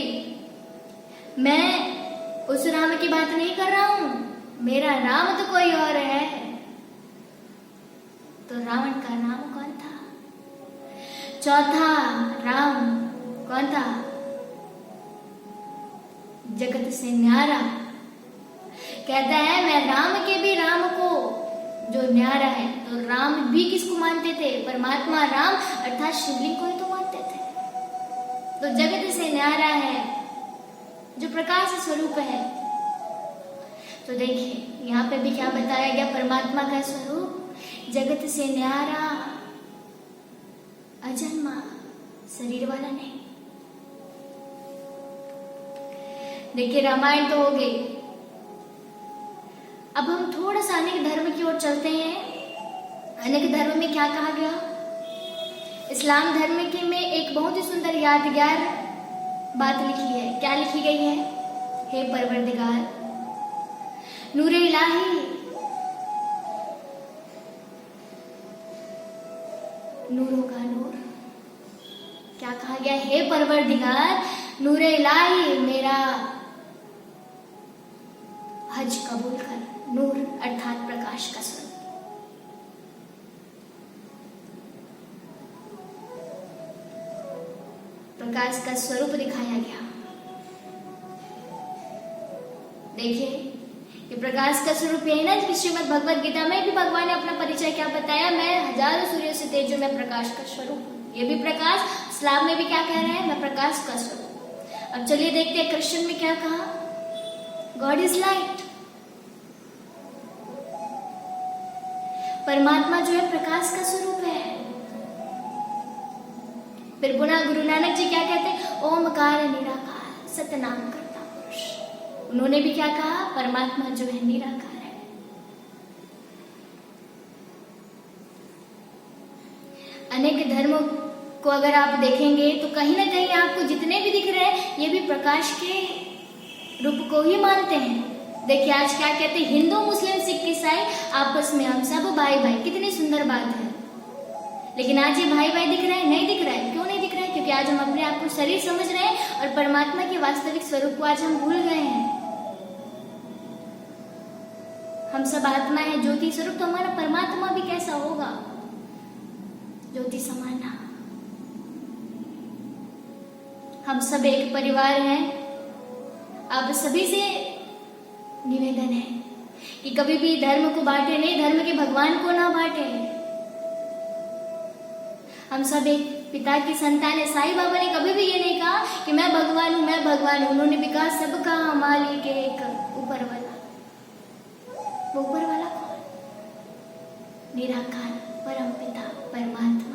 मैं उस राम की बात नहीं कर रहा हूं, मेरा राम तो कोई और है। तो रावण का नाम कौन था? चौथा राम कौन था? जगत से न्यारा। कहता है, मैं राम के भी राम को जो न्यारा है। तो राम भी किसको मानते थे? परमात्मा राम अर्थात शिवलिंग को ही तो मानते थे। तो जगत से न्यारा है, जो प्रकाश स्वरूप है। तो देखिए यहाँ पे भी क्या बताया गया, परमात्मा का स्वरूप जगत से न्यारा, अजन्मा, शरीर वाला नहीं। देखिए रामायण तो हो गई, अब हम थोड़ा सा अनेक धर्म की ओर चलते हैं। अनेक धर्म में क्या कहा गया? इस्लाम धर्म के में एक बहुत ही सुंदर यादगार बात लिखी है। क्या लिखी गई है? हे परवरदिगार, नूरे इलाही, नूर होगा नूर। क्या कहा गया? हे परवरदिगार, नूरे इलाही, मेरा हज कबूल कर। नूर अर्थात प्रकाश का स्वरूप। प्रकाश का स्वरूप दिखाया गया। देखिए ये प्रकाश का स्वरूप यही ना कि श्रीमद् भगवद गीता में भी भगवान ने अपना परिचय क्या बताया? मैं हजारों सूर्यों से तेज, मैं प्रकाश का स्वरूप हूं। ये भी प्रकाश, इस्लाम में भी क्या कह रहे हैं? मैं प्रकाश का स्वरूप। अब चलिए देखते हैं कृष्ण में क्या कहा। God is light. परमात्मा जो है प्रकाश का स्वरूप है। फिर पुनः गुरु नानक जी क्या कहते हैं? ओमकार निराकार सतनाम करता पुरुष। उन्होंने भी क्या कहा? परमात्मा जो है निराकार है। अनेक धर्मों को अगर आप देखेंगे तो कहीं ना कहीं आपको जितने भी दिख रहे हैं ये भी प्रकाश के रूप को ही मानते हैं। देखिए आज क्या कहते हैं? हिंदू मुस्लिम सिख ईसाई आपस में हम सब भाई भाई। कितनी सुंदर बात है। लेकिन आज ये भाई भाई दिख रहे हैं? नहीं दिख रहा है। क्यों नहीं दिख रहा है? क्योंकि आज हम अपने आप को शरीर समझ रहे हैं और परमात्मा के वास्तविक स्वरूप को आज हम भूल गए हैं। हम सब आत्मा है, ज्योति स्वरूप। तो हमारा परमात्मा भी कैसा होगा? ज्योति समान। हम सब एक परिवार हैं। आप सभी से निवेदन है कि कभी भी धर्म को बांटे नहीं, धर्म के भगवान को ना बांटे। हम सब एक पिता की संतान है। साईं बाबा ने कभी भी ये नहीं कहा कि मैं भगवान हूं, मैं भगवान हूं। उन्होंने भी कहा सबका मालिक एक ऊपर वाला। वो ऊपर वाला कौन? निराकार परम पिता परमात्मा।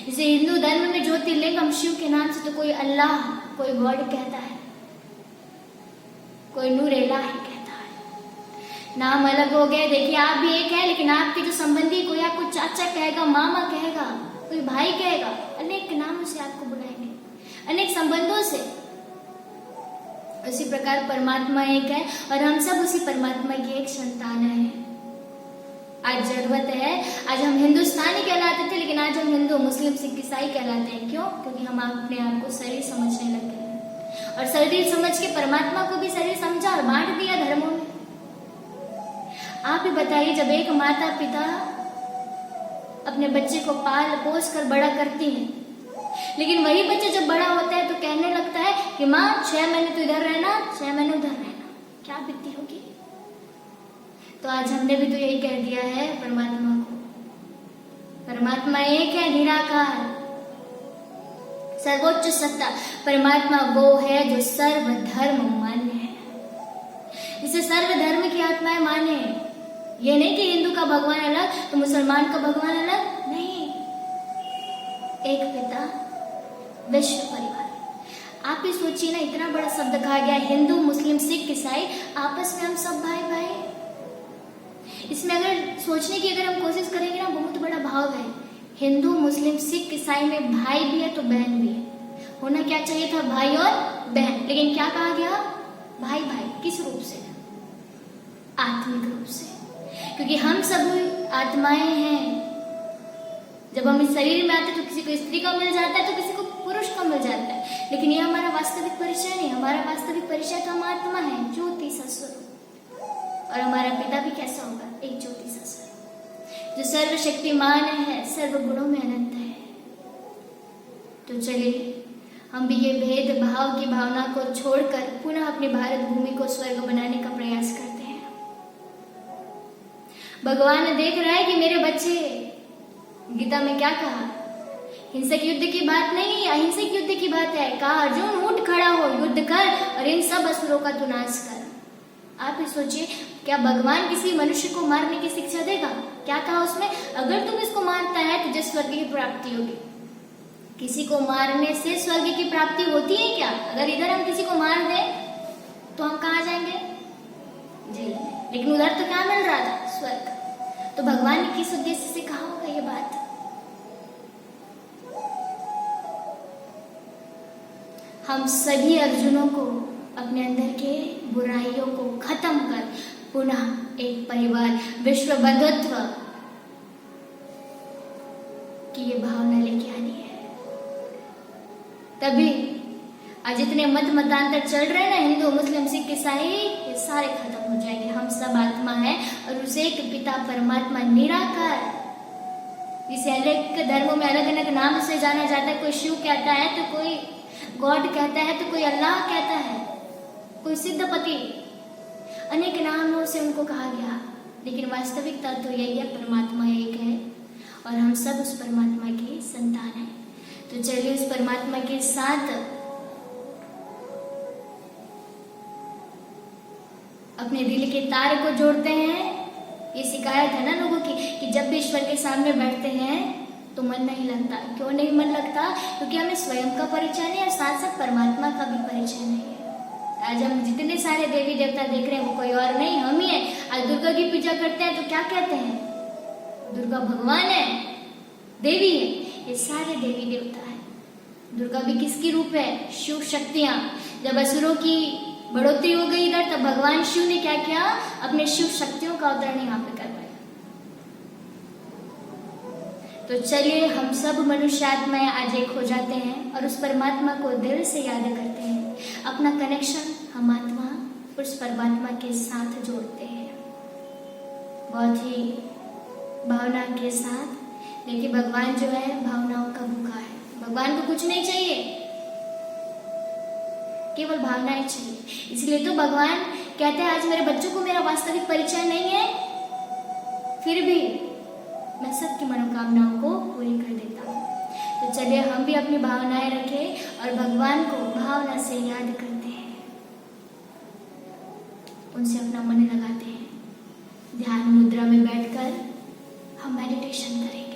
जैसे हिंदू धर्म में ज्योतिर्लिंग हम शिव के नाम से, तो कोई अल्लाह, कोई गॉड कहता है, कोई नूर इलाही कहता है। नाम अलग हो गए। देखिए आप भी एक है, लेकिन आपके जो संबंधी, कोई आपको चाचा कहेगा, मामा कहेगा, कोई भाई कहेगा, अनेक नामों से आपको बुलाएंगे, अनेक संबंधों से। उसी प्रकार परमात्मा एक है और हम सब उसी परमात्मा की एक संतान है। आज जरूरत है, आज हम हिंदुस्तानी कहलाते थे, लेकिन आज हम हिंदू मुस्लिम सिख ईसाई कहलाते हैं। क्यों? क्योंकि हम अपने आप को शरीर समझने लग गए और शरीर समझ के परमात्मा को भी शरीर समझा और बांट दिया धर्मों में। आप ही बताइए, जब एक माता पिता अपने बच्चे को पाल पोस कर बड़ा करती है, लेकिन वही बच्चा जब बड़ा होता है तो कहने लगता है कि माँ 6 महीने तो इधर रहना, 6 महीने उधर रहना, क्या बीतती होगी। तो आज हमने भी तो यही कह दिया है परमात्मा को। परमात्मा एक है, निराकार, सर्वोच्च सत्ता। परमात्मा वो है जो सर्वधर्म मान्य है। इसे सर्वधर्म की आत्माएं माने। ये नहीं कि हिंदू का भगवान अलग तो मुसलमान का भगवान अलग, नहीं। एक पिता विश्व परिवार। आप ही सोचिए ना, इतना बड़ा शब्द कहा गया, हिंदू मुस्लिम सिख ईसाई, आपस में हम सब भाई भाई। इसमें अगर सोचने की अगर हम कोशिश करेंगे ना, बहुत बड़ा भाव है। हिंदू मुस्लिम सिख ईसाई में भाई भी है तो बहन भी है। होना क्या चाहिए था? भाई और बहन। लेकिन क्या कहा गया? भाई भाई। किस रूप से? आत्मिक रूप से। क्योंकि हम सब आत्माएं हैं। जब हम इस शरीर में आते तो किसी को स्त्री का मिल जाता है तो किसी को पुरुष का मिल जाता है, लेकिन ये हमारा वास्तविक परिचय नहीं। हमारा वास्तविक परिचय तो हम आत्मा है, ज्योति सा स्वरूप। और हमारा पिता भी कैसा होगा? एक ज्योति सा स्वरूप जो सर्वशक्तिमान है, सर्व गुणों में अनंत है। तो चलिए हम भी ये भेदभाव की भावना को छोड़कर पुनः अपनी भारत भूमि को स्वर्ग बनाने का प्रयास करते हैं। भगवान देख रहा है कि मेरे बच्चे, गीता में क्या कहा? हिंसक युद्ध की बात नहीं, अहिंसक युद्ध की बात है। कहा अर्जुन उठ खड़ा हो, युद्ध कर और इन सब असुरों का तू नाश कर। आप ही सोचिए, क्या भगवान किसी मनुष्य को मारने की शिक्षा देगा? क्या कहा उसमें? अगर तुम इसको मारता है तुझे स्वर्ग की प्राप्ति होगी। किसी को मारने से स्वर्ग की प्राप्ति होती है क्या? अगर इधर हम किसी को मार दें तो हम कहाँ जाएंगे? जेल में। लेकिन उधर तो क्या मिल रहा था? स्वर्ग। तो भगवान ने किस उद्देश्य से कहा होगा ये बात? हम सभी अर्जुनों को अपने अंदर के बुराइयों को खत्म कर पुनः एक परिवार, विश्व बंधुत्व की ये भावना लेके आनी है। तभी आज जितने मतांतर चल रहे हैं ना, हिंदू मुस्लिम सिख ईसाई, ये सारे खत्म हो जाएंगे। हम सब आत्मा है और उसे एक पिता परमात्मा निराकार, जिसे अलग धर्मों में अलग अलग नाम से जाना जाता है। कोई शिव कहता है तो कोई गॉड कहता है तो कोई अल्लाह कहता है, कोई सिद्धपति, अनेक नामों से उनको कहा गया। लेकिन वास्तविकता तो यही है, परमात्मा एक है और हम सब उस परमात्मा के संतान हैं। तो चलिए उस परमात्मा के साथ अपने दिल के तार को जोड़ते हैं ये शिकायत है ना लोगों की कि जब भी ईश्वर के सामने बैठते हैं तो मन नहीं लगता। क्यों नहीं मन लगता? क्योंकि हमें स्वयं का परिचय नहीं और साथ साथ परमात्मा का भी परिचय नहीं है। आज हम जितने सारे देवी देवता देख रहे हैं वो कोई और नहीं, हम ही हैं। आज दुर्गा की पूजा करते हैं तो क्या कहते हैं? दुर्गा भगवान है, देवी है। ये सारे देवी देवता है। दुर्गा भी किसकी रूप है? शिव शक्तियां। जब असुरों की बढ़ोतरी हो गई इधर, तब भगवान शिव ने क्या किया? अपने शिव शक्तियों का अवतरण यहाँ पे करवाया। तो चलिए हम सब मनुष्य आत्माएं आज एक हो जाते हैं और उस परमात्मा को दिल से याद करते हैं। अपना कनेक्शन हम आत्मा उस परमात्मा के साथ जोड़ते हैं, बहुत ही भावना के साथ। देखिए भगवान जो है भावनाओं का भूखा है। भगवान को कुछ नहीं चाहिए, केवल भावनाएं चाहिए। इसलिए तो भगवान कहते हैं आज मेरे बच्चों को मेरा वास्तविक परिचय नहीं है, फिर भी मैं सबकी मनोकामनाओं को पूरी कर देता हूँ। तो चलिए हम भी अपनी भावनाएं रखें और भगवान को भावना से याद करते हैं, उनसे अपना मन लगाते हैं। ध्यान मुद्रा में बैठकर हम मेडिटेशन करेंगे।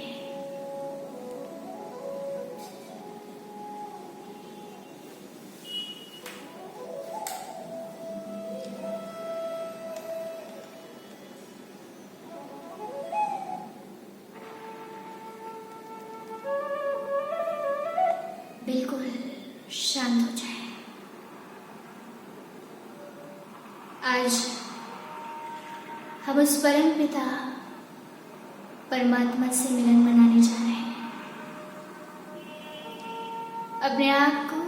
बिल्कुल शांत हो जाए। आज हम उस परम पिता परमात्मा से मिलन मनाने जा रहे हैं। अपने आप को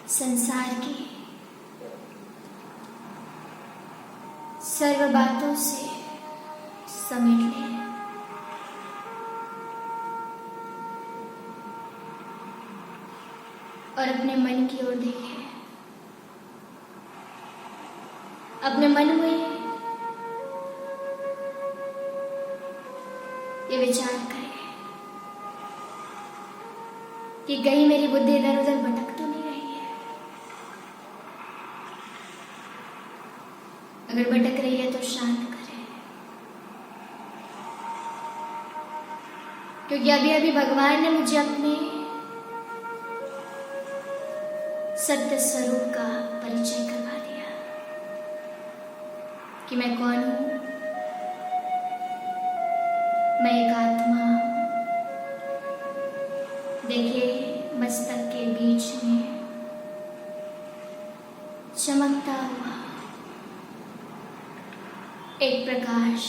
संसार की सर्व बातों से समेट लें। और अपने मन की ओर देखें। अपने मन में ये विचार करें कि कहीं मेरी बुद्धि इधर उधर भटक तो नहीं रही है। अगर भटक रही है तो शांत करें, क्योंकि अभी अभी भगवान ने मुझे अपने सत्य स्वरूप का परिचय करवा दिया कि मैं कौन हूं। मैं एक आत्मा हूं। देखिए मस्तक के बीच में चमकता हुआ एक प्रकाश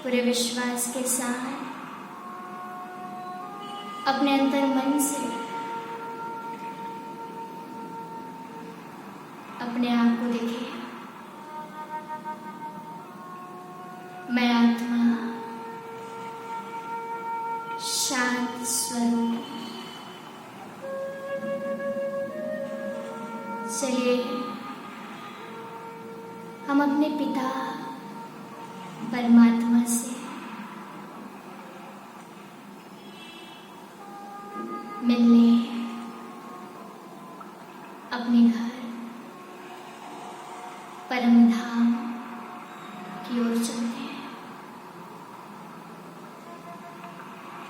पूरे विश्वास के साथ अपने अंतर मन से अपने आप को देखिए। मैं आत्मा शांत स्वरूप। चलिए हम अपने पिता परमात्मा से मिलने अपने घर परम धाम की ओर चलते हैं।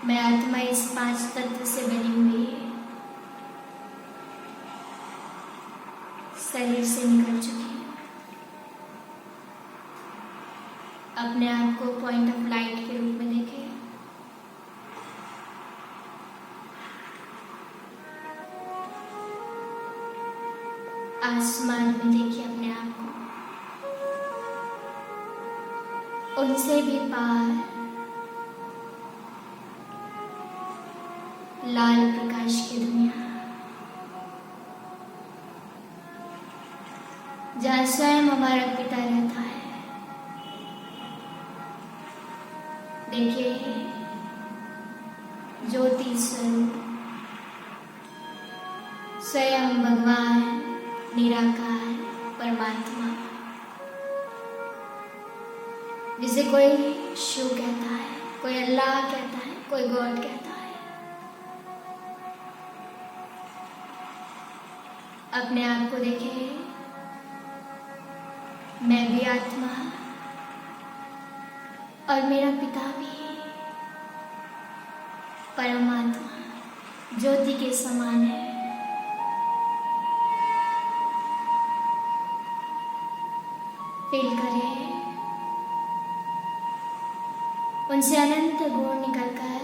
मैं आत्मा इस 5 तत्व से बनी हुई है, शरीर से निकल चुकी है। अपने आप को पॉइंट ऑफ लाइट के रूप में देखें। आसमान में देखिए अपने आप को, उनसे भी पार लाल प्रकाश की दुनिया, जहाँ स्वयं हमारा पिता रहता है। देखिए ज्योति स्वरूप स्वयं भगवान निराकार परमात्मा, जिसे कोई शिव कहता है, कोई अल्लाह कहता है, कोई गॉड कहता है। अपने आप को देखिए मैं भी आत्मा और मेरा पिता भी परमात्मा ज्योति के समान है। फील करें उनसे अनंत गुण निकलकर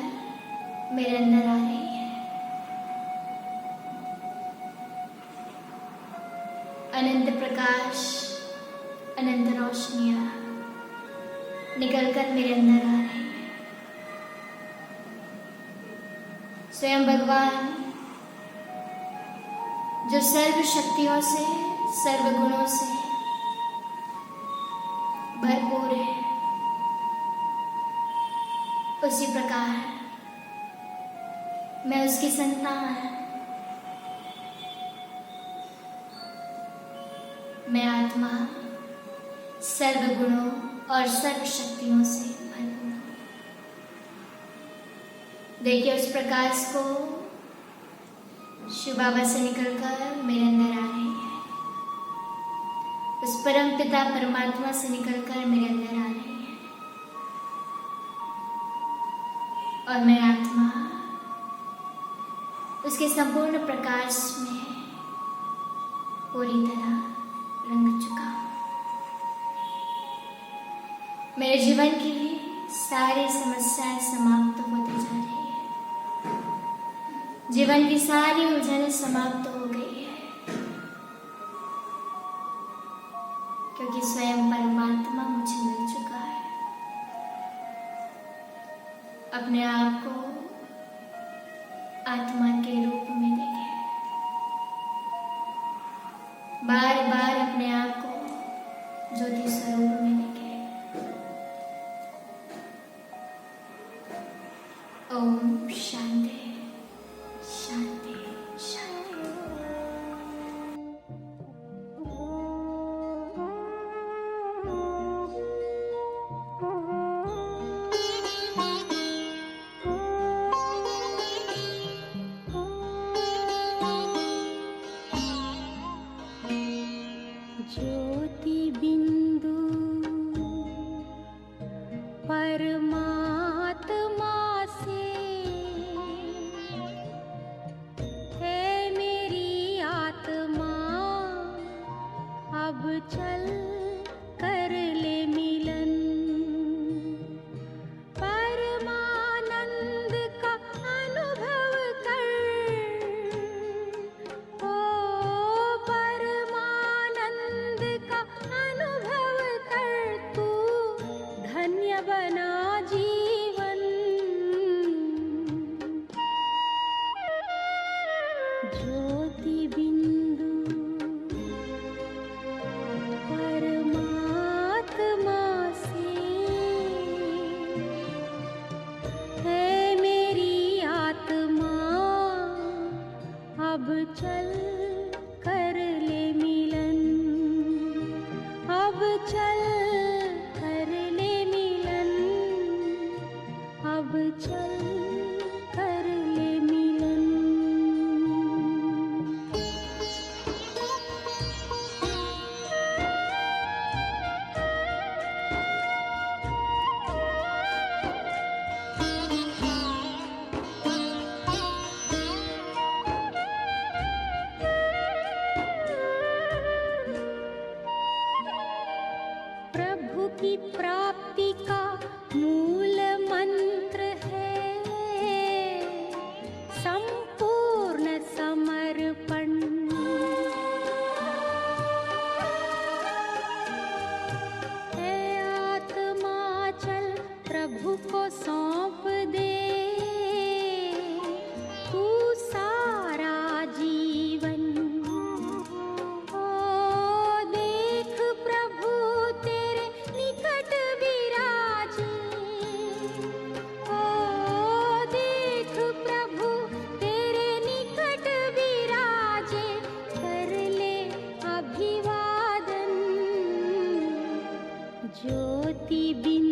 मेरे अंदर आ रही है। अनंत प्रकाश, अनंत रोशनियां निकलकर मेरे अंदर आ रही है। स्वयं भगवान जो सर्व शक्तियों से, सर्व गुणों से भरपूर है, उसी प्रकार मैं उसकी संतान, मैं आत्मा सर्व गुणों और सर्व शक्तियों से भरपूर हूं। देखिए उस प्रकाश को शिव बाबा से निकलकर मेरे अंदर आ रही है, उस परम पिता परमात्मा से निकलकर मेरे अंदर आ रही है, और मैं आत्मा उसके संपूर्ण प्रकाश में पूरी तरह रंग चुका हूं। मेरे जीवन की सारी समस्याएं समाप्त होती जा रही है, जीवन की सारी उलझनें समाप्त हो गई है, क्योंकि स्वयं परमात्मा मुझे मिल चुका है। अपने आप को आत्मा के रूप में देखें, बार बार अपने आप को ज्योति स्वरूप में देखें। ओम शांति शांति शांति। ज्योति बिंदु परमात्मा से है मेरी आत्मा, अब चल कर ले मिलन। परमानंद का अनुभव कर, ओ परमानंद का अनुभव कर, तू धन्य बना जीवन। ज्योति बिंदु परमात्मा से है मेरी आत्मा, अब चल कर ले मिलन। अब चल कर ले मिलन, अब चल कर ले मिलन। प्रभु की प्राप्ति का मूल मंत्र है संपूर्ण समर्पण। है आत्मा चल प्रभु को सौंप दे, तू सारा जीवन। ओ देख प्रभु तेरे निकट विराजे, ओ देख प्रभु तेरे निकट विराजे, कर ले अभिवादन। ज्योति बिंदु